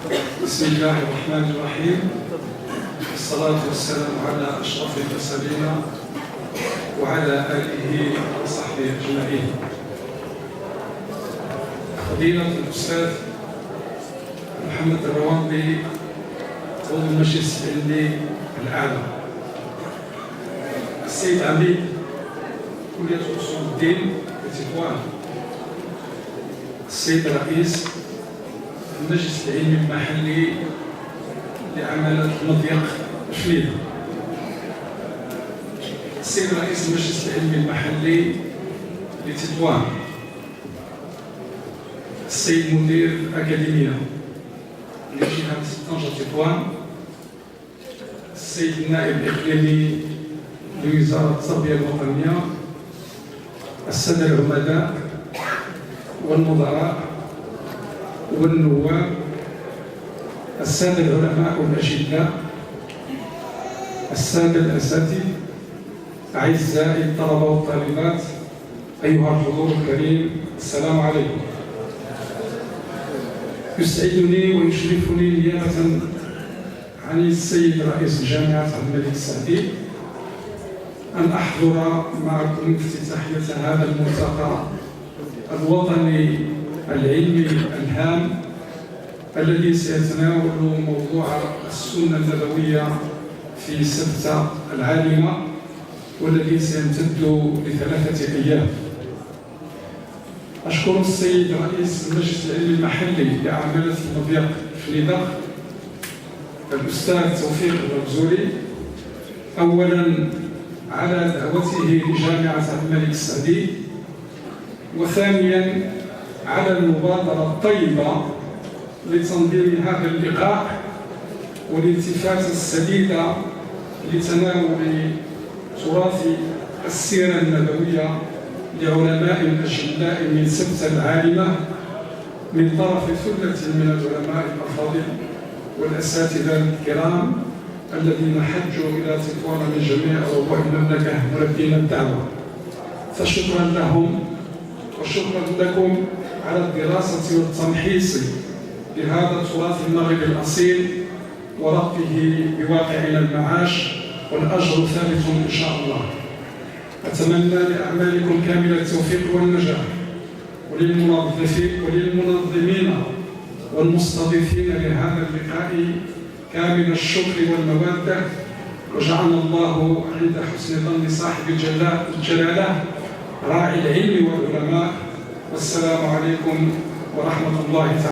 بسم الله الرحمن الرحيم. الصلاة والسلام على أشرف المرسلين وعلى آله وصحبه أجمعين. فضيلة الأستاذ محمد الروانبي عضو المجلس العلمي الأعلى، السيد عميد كلية أصول الدين بتطوان، السيد رئيس المجلس العلمي المحلي لعمالة المضيق فليدة، السيد رئيس المجلس العلمي المحلي لتطوان، السيد مدير الأكاديمية لجهة طنجة تطوان، السيد النائب الإقليمي لوزارة التربية الوطنية، السادة العمداء والمدراء والنواب، السادة العلماء والأجلاء، السادة الأساتذة، أعزائي الطلبة والطالبات، أيها الحضور الكريم، السلام عليكم. يسعدني ويشرفني نيابة عن السيد رئيس جامعة عبد الملك السعدي أن أحضر معكم افتتاحية هذا الملتقى الوطني العلمي الهام الذي سيتناول موضوع السنة النبوية في سبتة العالمة، والذي سيمتد ل3 أيام. أشكر السيد رئيس المجلس العلمي المحلي لعمالة المضيق فليدة الأستاذ توفيق الرجزوري أولا على دعوته لجامعة عبد الملك السعدي، وثانيا على المبادرة الطيبة لتنظيم هذا اللقاء والالتفاتة السديدة لتناول تراث السيرة النبوية لعلماء أجلاء من سبتة العالمة من طرف ثلة من العلماء الأفاضل والأساتذة الكرام الذين حجوا إلى تطوان من جميع أرواح المملكة ملبين الدعوة، فشكرا لهم وشكرا لكم على الدراسة والتمحيص لهذا التراث المغربي الأصيل وربطه بواقعنا المعاش، والأجر ثابت إن شاء الله. أتمنى لأعمالكم كامل التوفيق والنجاح، وللمنظمين والمستضيفين لهذا اللقاء كامل الشكر والمودة، وجعلنا الله عند حسن ظن صاحب الجلالة راعي العلم والعلماء. والسلام عليكم ورحمة الله تعالى.